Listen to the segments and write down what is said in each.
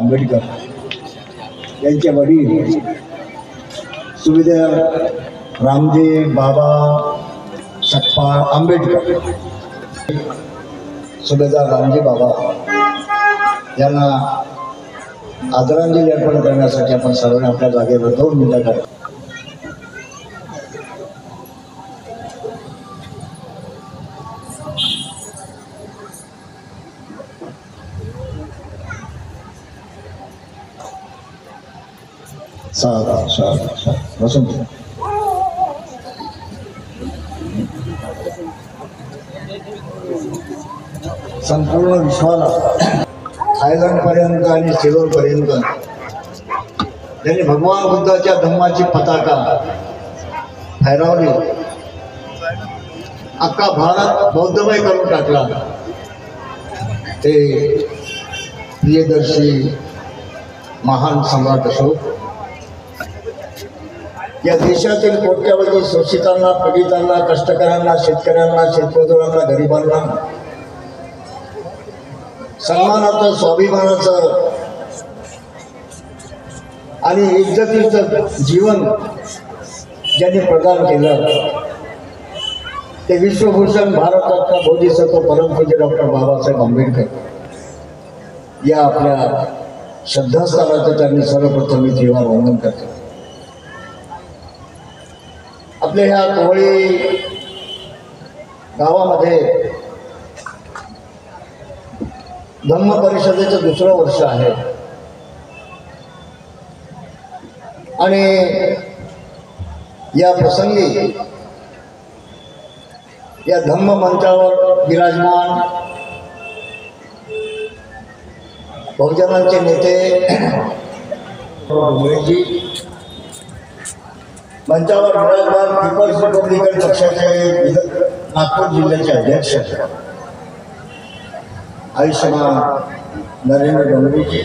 आंबेडकर यांचे वडील सुविधा रामजी बाबा सखपाळ आंबेडकर, सुभेदार रामजी बाबा यांना आदरांजली अर्पण करण्यासाठी आपण सर्वांनी आपल्या जागेवर 2 मिनिटं करा. बसून संपूर्ण विश्वाला थायलंड पर्यंत आणि सिलोन पर्यंत त्यांनी भगवान बुद्धाच्या धम्माची पताका फैलावली. अख्खा भारत बौद्धमय करून टाकला. ते प्रियदर्शी महान सम्राट अशोक या देशातील कोट्यावधी शोषितांना, पीडितांना, कष्टकऱ्यांना, शेतकऱ्यांना, शेतमजुरांना, गरिबांना सन्मानाचं, स्वाभिमानाचं आणि इज्जतीचं जीवन ज्यांनी प्रदान केलं ते विश्वभूषण भारतरत्न बोधिसत्व परमपूज्य डॉक्टर बाबासाहेब आंबेडकर या आपल्या श्रद्धास्थानाचं त्यांनी सर्वप्रथम मी जीवावर वंदन करतो. आपल्या ह्या कोवळी गावामध्ये धम्म परिषदेचं 2रं वर्ष आहे आणि या प्रसंगी या धम्म मंचावर विराजमान बहुजनांचे नेते डोंगरेजी, मंचावर विराजमान पीपल्स रिपब्लिकन पक्षाचे नागपूर जिल्ह्याचे अध्यक्ष आयुष्यमान नरेंद्र डोंगरेजी,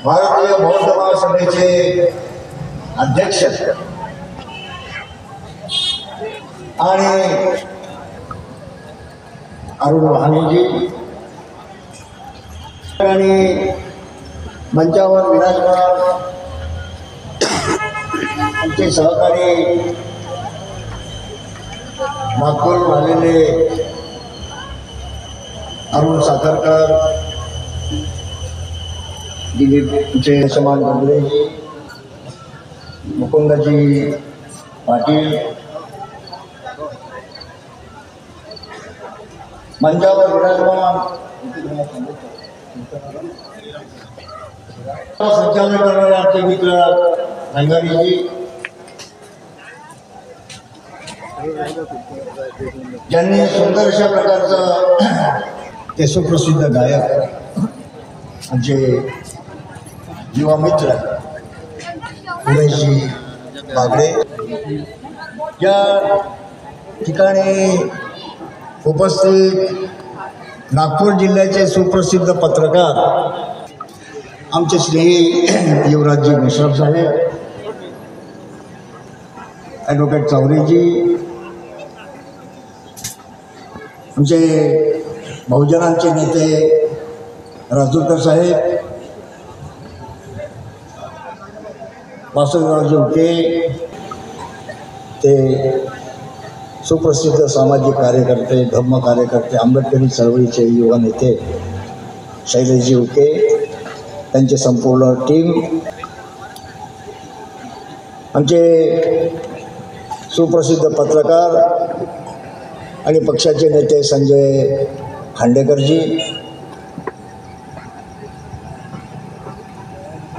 भारतीय बौद्ध महासभेचे अध्यक्ष आणि अरुण वाहनेजी आणि मंचावर विराजमान आमचे सहकारी नागपूर आलेले अरुण साखरकर, दिलीपचे समान डोंगरेजी, मुकुंदजी पाटील, मंचावर विराजमान संचालन करणारे आमचे मित्र रंगारीजी, ज्यांनी सुंदर अशा प्रकारचं ते सुप्रसिद्ध गायक आमचे युवा मित्र उदयजी बागडे या ठिकाणी उपस्थित नागपूर जिल्ह्याचे सुप्रसिद्ध पत्रकार आमचे स्नेही युवराजजी मिश्रा साहेब, ॲडव्होकेट चौधरीजी, आमचे बहुजनांचे नेते राजूकर साहेब, वासुदेवरावजी उके, ते सुप्रसिद्ध सामाजिक कार्यकर्ते, धम्म कार्यकर्ते, आंबेडकरी चळवळीचे युवा नेते शैलेशजी उके, त्यांची संपूर्ण टीम, आमचे सुप्रसिद्ध पत्रकार आणि पक्षाचे नेते संजय खांडेकरजी,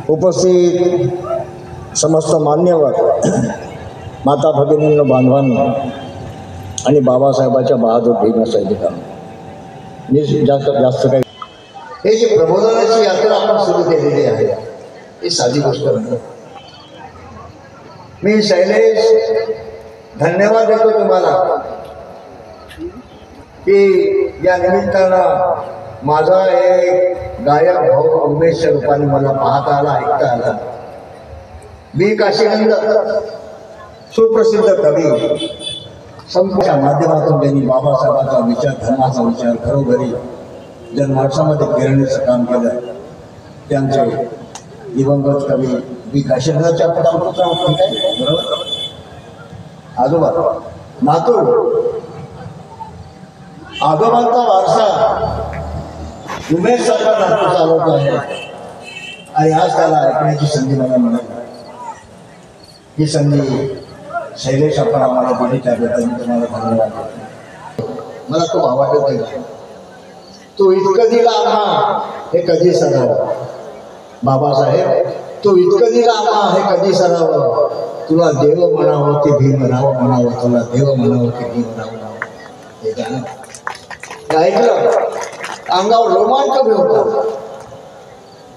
उपस्थित समस्त मान्यवर माता भगिनींनो, बांधवांनो आणि बाबासाहेबाच्या बहादूर भीमा सैनिकांनो, मी जास्त काही हे जे प्रबोधनाची यात्रा आपण सुरू केलेली आहे ही साधी गोष्ट नाही. मी शैलेश धन्यवाद देतो तुम्हाला की या निमित्तानं माझा एक गायक भाऊ उमेश रूपाने मला पाहता आला, ऐकता आला. मी काशीनंद सुप्रसिद्ध कवी संपूच्या माध्यमातून त्यांनी बाबासाहेबांचा विचार, धर्माचा विचार खरोखरी ज्या महाराष्ट्रामध्ये प्रेरणेचं काम केलं ते आमचे दिवंगत कवी बी काशीनाथांच्या पुत्र ठीक आहे बरोबर. आजोबा नातू आजोबांचा वारसा उमेश सारखा नातू चालवतो आहे आणि आज त्याला ऐकण्याची संधी मला मिळाली. ही संधी शैलेश आपण आम्हाला पाणी टाकत मी तुम्हाला धन्यवाद. मला खूप आवडत आहे. तू इतकं दिला आम्हा हे कधी सरावं बाबासाहेब, तू इतकं दिला आम्हा हे कधी सरावं. तुला देव म्हणावं की भीम म्हणावं, तुला देव म्हणावं की भीम म्हणावं. हे गाणं ऐकलं अंगावर रोमांच बी होता.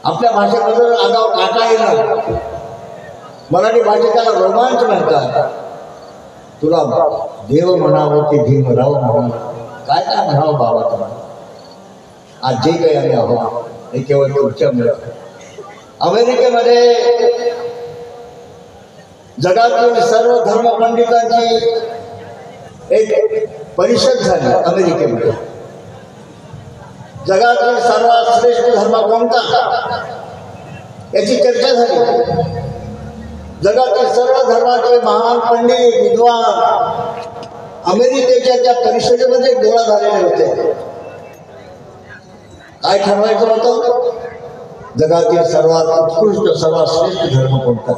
आपल्या भाषेमध्ये अंगावर काटा येणार, मराठी भाषेत त्याला रोमांच म्हणतात. तुला देव म्हणावं की भीम म्हणावं, काय काय म्हणावं बाबा तुम्हाला. आज जे काही आम्ही आहोत हे केवळ तुमच्यामुळे. अमेरिकेमध्ये जगातील सर्व धर्म पंडितांची एक परिषद झाली. अमेरिकेमध्ये जगातील सर्वात श्रेष्ठ धर्म कोणता याची चर्चा झाली. जगातील सर्व धर्माचे महान पंडित विद्वान अमेरिकेच्या त्या परिषदेमध्ये गोळा झालेले होते. काय ठरवायचं होतं? जगातील सर्वात उत्कृष्ट सर्वात श्रेष्ठ धर्म कोणता.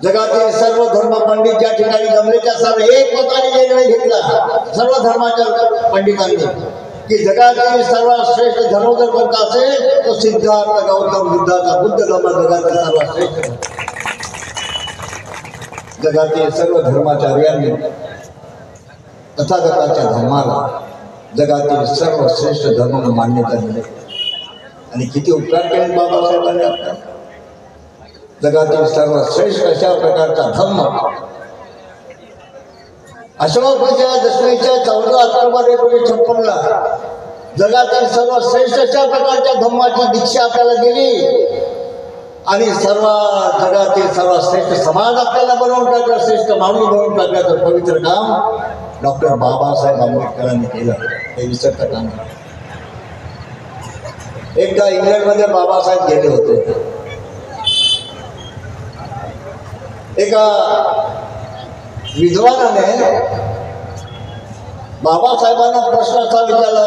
जगातील सर्व धर्म पंडित ज्या ठिकाणी जमले त्या सर्व एक मताने निर्णय घेतला सर्व धर्माच्या पंडितांनी की जगातील सर्वात श्रेष्ठ धर्म जर कोणता असेल तो सिद्धार्थ गौतम बुद्धाचा बुद्ध धर्म जगातील सर्वात श्रेष्ठ. जगातील सर्व धर्माचार्यांनी तथागताच्या धर्माला जगातील सर्व श्रेष्ठ धर्म मान्यता दिली. आणि किती उपकार केले बाबासाहेबांनी आपल्या. जगातील सर्व श्रेष्ठ अशा प्रकारचा धर्म अशोकच्या दशमीच्या 14 ऑक्टोबर 1956 जगातील सर्व श्रेष्ठ अशा प्रकारच्या धर्माची दीक्षा आपल्याला दिली. आणि सर्व जगातील सर्वात श्रेष्ठ समाज आपल्याला बनवून टाकलं, श्रेष्ठ माणूस बनवून टाकल्याचं पवित्र काम डॉक्टर बाबासाहेब आंबेडकरांनी केलं. हे विसरता काम. एकदा इंग्लंडमध्ये बाबासाहेब गेले होते. एका विद्वानाने बाबासाहेबांना प्रश्न असा विचारला,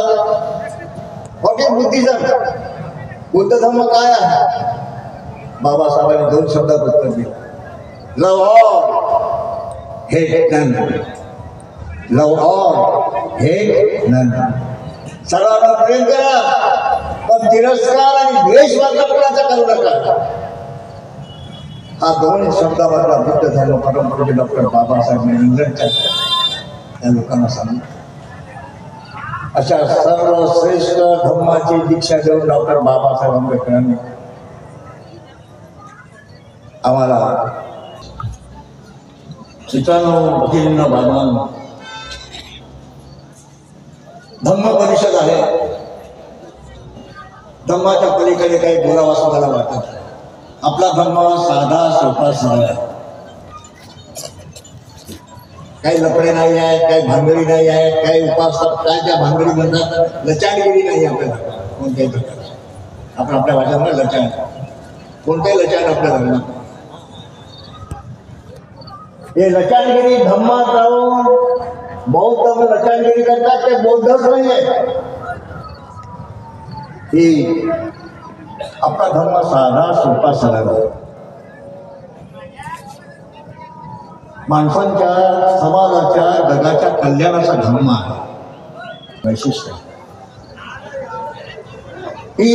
व्हॉट इज बुद्धिझम, बुद्ध धर्म काय आहे. बाबासाहेबांनी 2 शब्दात उत्तर दिलं, लव ऑल हेट नन. लव ऑल हेट नन. सर्वांना प्रेम करा पण तिरस्कार आणि द्वेष मात्र कोणाचा करू नका. हा 2 शब्दावरला बुद्ध धर्म परंपरेचे डॉक्टर बाबासाहेब इंग्लंडच्या त्या लोकांना सांगितलं. अशा सर्व श्रेष्ठ धर्माची दीक्षा देऊन डॉक्टर बाबासाहेब आंबेडकरांनी आम्हाला मित्रांनो भगिनींना बांधवांना धम्म परिषद आहे. धम्माच्या पलीकडे काही बोलावं असं मला वाटत. आपला धम्म साधा सोपा सरळ आहे. काही लफडे नाही आहेत, काही भांगडी नाही आहेत, काही उपासक काय त्या भांगडी म्हणतात लचाणगिरी नाही आपल्याला कोणत्याही प्रकारची. आपण आपल्या भाषेमध्ये लचाण कोणत्याही लचाण आपल्या धर्मात. हे लचाणगिरी धम्मात राहून बौद्ध लचाणगिरी करतात ते बौद्धच नाही आहे. ही आपला धर्म साधा सोपा सरळ माणसांच्या समाजाच्या जगाच्या कल्याणाचा धर्म आहे. वैशिष्ट्य ही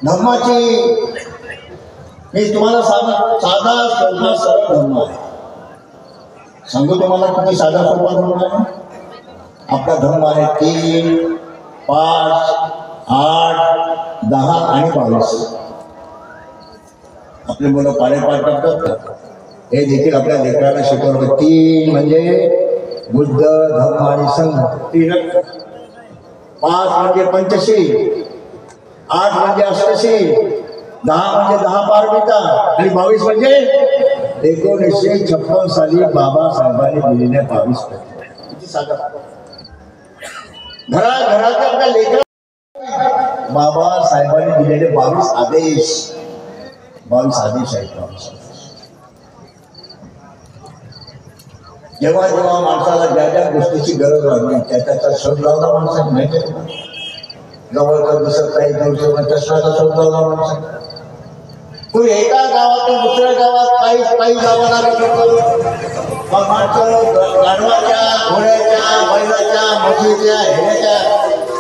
धर्माची मी तुम्हाला साधा सोपा सरळ धर्म आहे. सांगू तुम्हाला किती साधा सोपा धर्म आहे. आपला धर्म आहे 3, 5, 8, 10 आणि 22. आपली मुलं पाडेपाठ करतात. हे देखील आपल्या लेकराला शिकवलं. 3 म्हणजे बुद्ध धर्म आणि संघ 3. 5 म्हणजे पंचशील, 8 म्हणजे अष्टशील, 10 म्हणजे 10 पारमिता आणि 22 म्हणजे 1956 साली बाबासाहेबांनी दिलेल्या 22 किती साधा. घराघरात आपल्या लेकरा बाबासाहेबांनी दिलेले 22 आदेश आहेत. 22 आदेश. जेव्हा जेव्हा माणसाला ज्या ज्या गोष्टीची गरज लागली त्याचा शोध लावला माणसाने. माहिती आहे जवळचा दिसत नाही चष्म्याचा शोध लावला माणसाने. तू एका गावातून दुसऱ्या गावात पायी जावं लागत. मग माणसं गाढवाच्या घोड्याच्या बैलाच्या म्हशीच्या हेऱ्याच्या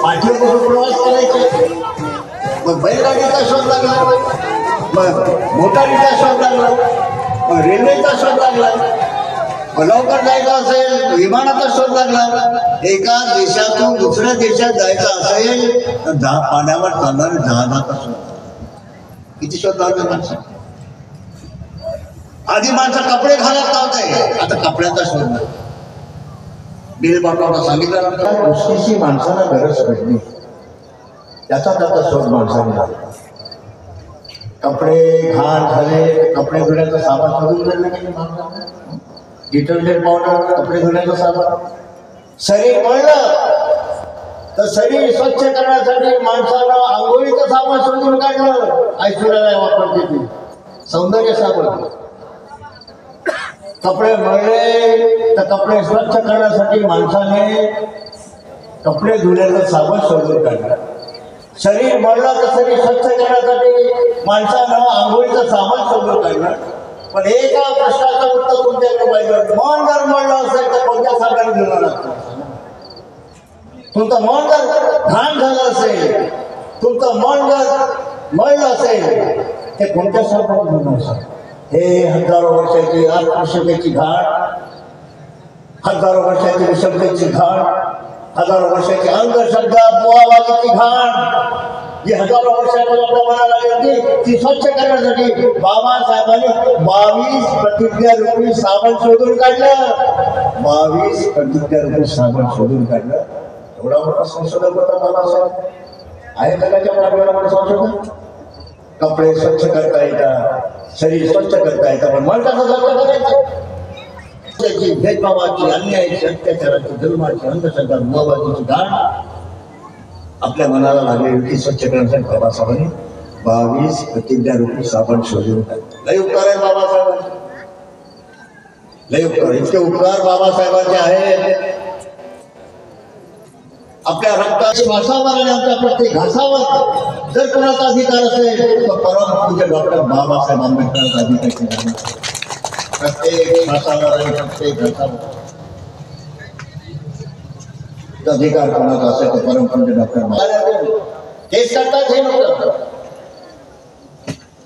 पाठीवरून प्रवास करायचे. मग बैलगाडीचा शोध लागला, मग मोटारीचा शोध लागला, मग रेल्वेचा शोध लागला, लवकर जायचं असेल विमानाचा शोध लागला. एका देशातून दुसऱ्या देशात जायचं असेल तर पाण्यावर चालणाऱ्या जहाजाचा शोध. किती शोध लावले माणसं. आधी माणसं कपडे घालत नव्हते, आता कपड्याचा शोध लागला. बिल बाबांना सांगितलं गोष्टीची माणसाला गरज पडली त्याचा शोध माणसाने लागला. कपडे घाण झाले, कपडे धुण्याचं सामान शोधून दिलं की माणसाने. डिटर्जंट पावडर, कपडे धुण्याचं सामान. शरीर मळलं तर शरीर स्वच्छ करण्यासाठी माणसानं आंघोळीचं सामान शोधून काढलं. ऐश्वर्याला वापरते ती सौंदर्य साबण. कपडे मळले तर कपडे स्वच्छ करण्यासाठी माणसाने कपडे धुण्याचं साबण शोधून काढलं. शरीर मळलं तर शरीर स्वच्छ करण्यासाठी माणसानं आंघोळीचं सामान शोधून काढलं. पण एका प्रश्नाचं उत्तर तुमच्याकडे पाहिजे. मन जर मळलं असेल तर कोणत्या साबणाने धुणार लागतं? तुमचं मन जर घाण झालं असेल, तुमचं मन जर मळलं असेल ते कोणत्या साबणाने धुणार असेल? हे हजारो वर्षाची अस्पृश्यतेची घाण, हजारो वर्षाची विषमतेची घाण, हजारो वर्षाची अंधश्रद्धा बुवाबाजीची घाण जी हजारो वर्षापूर्वी आपल्या मनाला येते ती स्वच्छ करण्यासाठी बाबासाहेबांनी 22 प्रतिज्ञारूपी साबण शोधून काढलं. 22 प्रतिज्ञारूपी साबण शोधून काढलं. एवढा मोठा संशोधक होता बाबासाहेब. आहे जगाच्या प्राण्याला संशोधन. कपडे स्वच्छ करता येतात, शरीर स्वच्छ करता येतं, पण मन कसं स्वच्छ करायचं? त्याची भेदभावाची, अन्यायाची, अत्याचाराची, जुलमाची, अंधश्रद्धा बुवाबाजीची घाण आपल्या मनाला लागली होती. स्वच्छ करण्यासाठी बाबासाहेबांनी 22 प्रतिज्ञारूपी साबण शोधून काढले. लय उपकार आहे बाबासाहेबांचे, लय उपकार. इतके उपकार बाबासाहेबांचे आहेत. आपल्या रक्ताची वासावर आणि आपल्या प्रत्येक घासावर जर कोणाचा अधिकार असेल तर परम पूज्य डॉक्टर बाबासाहेब आंबेडकरांचा अधिकार. प्रत्येक घासावर आणि प्रत्येक घासावर अधिकार कोणाचा असेल तर परम पूज्य डॉक्टर तेच करतात. हे लोक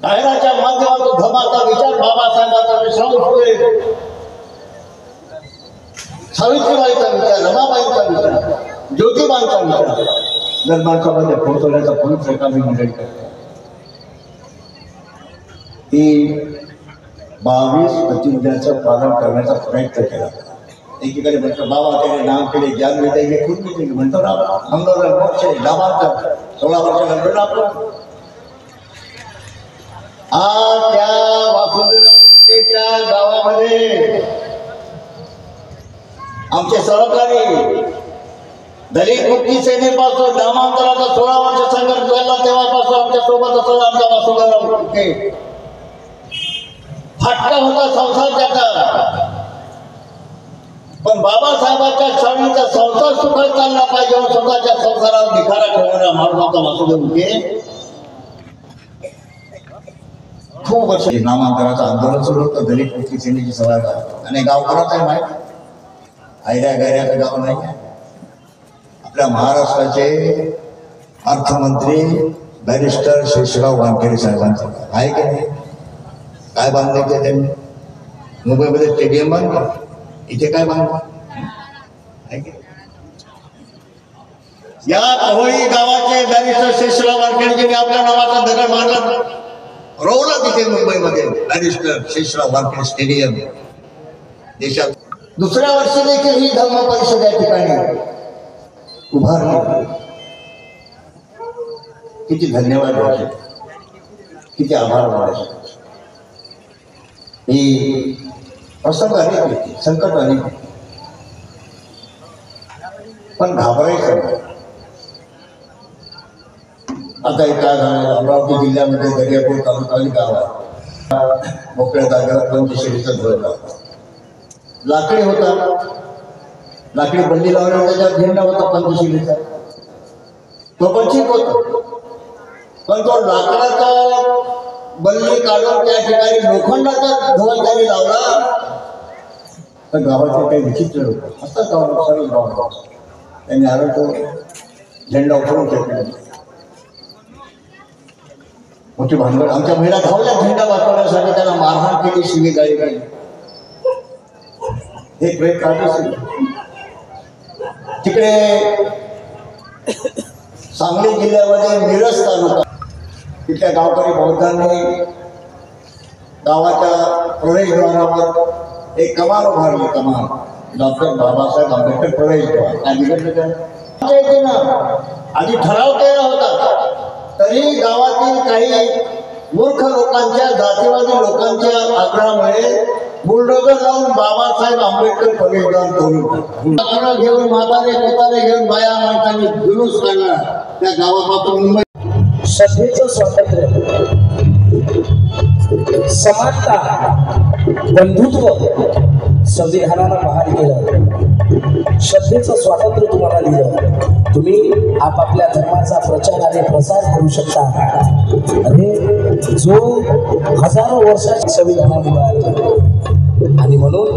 बाहेरच्या माध्यमातून धर्माचा विचार बाबासाहेबांचा विश्वास, सावित्रीबाईचा विचार, रमाबाईंचा विचार, ज्योतिबांचा विचार जर माणसामध्ये पोहोचवण्याचा पुरुष एकाही मंडळी करते. ती 22 प्रतिज्ञाचं पालन करण्याचा प्रयत्न केला. एकीकडे म्हणतो बाबा त्याने नाम केले, ज्ञान मिळते हे खूप मिळते म्हणतो ना. अंगोदर मोक्ष लाभांतर 16 वर्षानंतर आपण आज त्या वासुदेवच्या गावामध्ये आमचे सहकारी दलित मुक्ती सेनेपासून नामांतराचा 16 वर्ष संघर्ष झाला तेव्हापासून आमच्या सोबत असं आमचा वासुदेवराव फुके फाटका होता संसार त्याचा. पण बाबासाहेबांच्या शाळेचा संसार सुखात चालला पाहिजे, स्वतःच्या संसारावर निखारा ठेवणारा माणूस होता वासुदेव फुके. खूप वर्ष नामांतराचं आंदोलन सुरू होतं. दलित मुक्ती सेनेची सभा आणि गाव कोणाचं माहीत? आयऱ्या गैऱ्याचं गाव नाही. आपल्या महाराष्ट्राचे अर्थमंत्री बॅरिस्टर शेषराव वानखेडे साहेबांचं आहे की नाही? काय बांधले ते त्यांनी? मुंबईमध्ये स्टेडियम बांधलं, इथे काय बांधलं? या पहोळी गावाचे बॅरिस्टर शेषराव वानखेडेजींनी आपल्या नावाचा दगड मारला, रोवला तिथे मुंबईमध्ये बॅरिस्टर शेषराव वानखेडे स्टेडियम. देशात दुसऱ्या वर्षी देखील ही धर्म परिषद या ठिकाणी उभारली. किती धन्यवाद व्हायचे, किती आभार मानायचे. ही प्रसंग अनेक होती, संकट अनेक होती, पण घाबरायचं आता एक काय झालं, अमरावती जिल्ह्यामध्ये दर्यापूर तालुकाली गाव आहे, मोकळ्या जागेवर पंचशिलीचा ध्वज लावला. लाकडी होता, लाकडी बंदी लावल्यावर त्याच्यात झेंडा होता पंचशिलीचा, तो पण ठीक होता. पण तो लाकडाचा बल्ली काढून त्या ठिकाणी लोखंडाचा ध्वज त्यांनी लावला तर गावाचे काही विचित्र होतं. असं सर्व गाव त्यांनी आलं तो झेंडा उठवून ठेवला. मोठी भांडवल आमच्या महिला धावल्या झेंडा वाचवण्यासाठी, त्यांना मारहाण केली, शिवीगाळी केली. हे प्रयत्न काढले. तिकडे सांगली जिल्ह्यामध्ये मिरज तालुका, तिथल्या गावकरी बौद्धांनी गावाच्या प्रवेशद्वारावर एक कमान उभारली. कमान डॉक्टर बाबासाहेब आंबेडकर प्रवेशद्वार. आधी ठराव केला होता, तरी गावातील काही मूर्ख लोकांच्या, जातीवादी लोकांच्या आग्रहामुळे बुलडोजर लावून बाबासाहेब आंबेडकर प्रवेशद्वार करून घेऊन म्हातारे कोतारे घेऊन बाया माणसांनी जुलूस काढला त्या गावापासून मुंबई. श्रद्धेचं स्वातंत्र्य, समानता, बंधुत्व संविधानानं बहाल केलं. श्रद्धेचं स्वातंत्र्य तुम्हाला दिलं. तुम्ही आपापल्या धर्माचा प्रचार आणि प्रसार करू शकता. अरे जो हजारो वर्षाच्या संविधानाने मिळाला. आणि म्हणून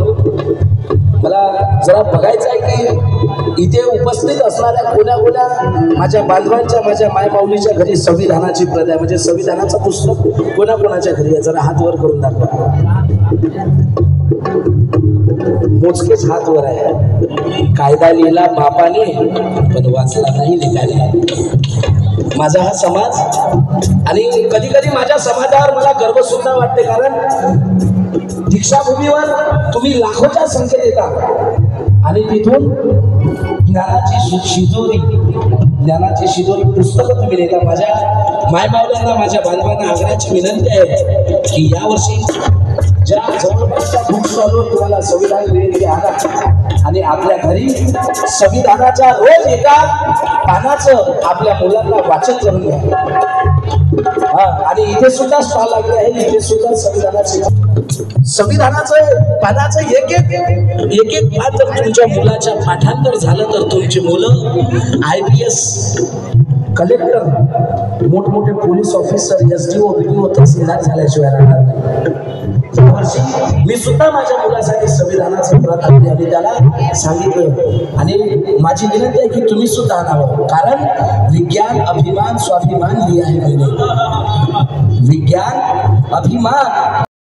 मला जरा बघायचं आहे की इथे उपस्थित असणाऱ्या कोण्या माझ्या बांधवांच्या, माझ्या मायमाऊलीच्या घरी संविधानाची प्रत आहे, म्हणजे संविधानाचं पुस्तक कोणाच्या घरी आहे. जरा हात वर करून दाखवा. मोजकेच हात वर आहे. कायदा लिहिला बापाने पण वाचला नाही लिखाने. माझा हा समाज, आणि कधी कधी माझ्या समाजावर मला गर्व सुद्धा वाटते. कारण दीक्षाभूमीवर तुम्ही लाखोच्या संख्येत येता आणि तिथून ज्ञानाची शिदोरी पुस्तकं तुम्ही देता. माझ्या मायबावल्यांना, माझ्या बांधवांना आग्रहाची विनंती आहे की यावर्षी ज्या जवळपासच्या बुक स्टॉलवर तुम्हाला संविधान विनंती आणा आणि आपल्या घरी संविधानाच्या रोज एका पानाचं आपल्या मुलांना वाचन करून घ्या. आणि इथे सुद्धा स्टॉल लागले आहे. इथे सुद्धा संविधानाचं पानाचं एक एक पान जर तुमच्या मुलाच्या पाठांतर झालं तर तुमची मुलं IPS, कलेक्टर, मोठमोठे पोलीस ऑफिसर, SDO, BDO, तहसीलदार झाल्याशिवाय राहणार नाही. मी सुद्धा माझ्या मुलासाठी संविधानाचं प्रत आणले आणि त्याला सांगितलं. आणि माझी विनंती आहे की तुम्ही सुद्धा आणावं. कारण विज्ञान अभिमान स्वाभिमान लिहा है मैंने. विज्ञान अभिमान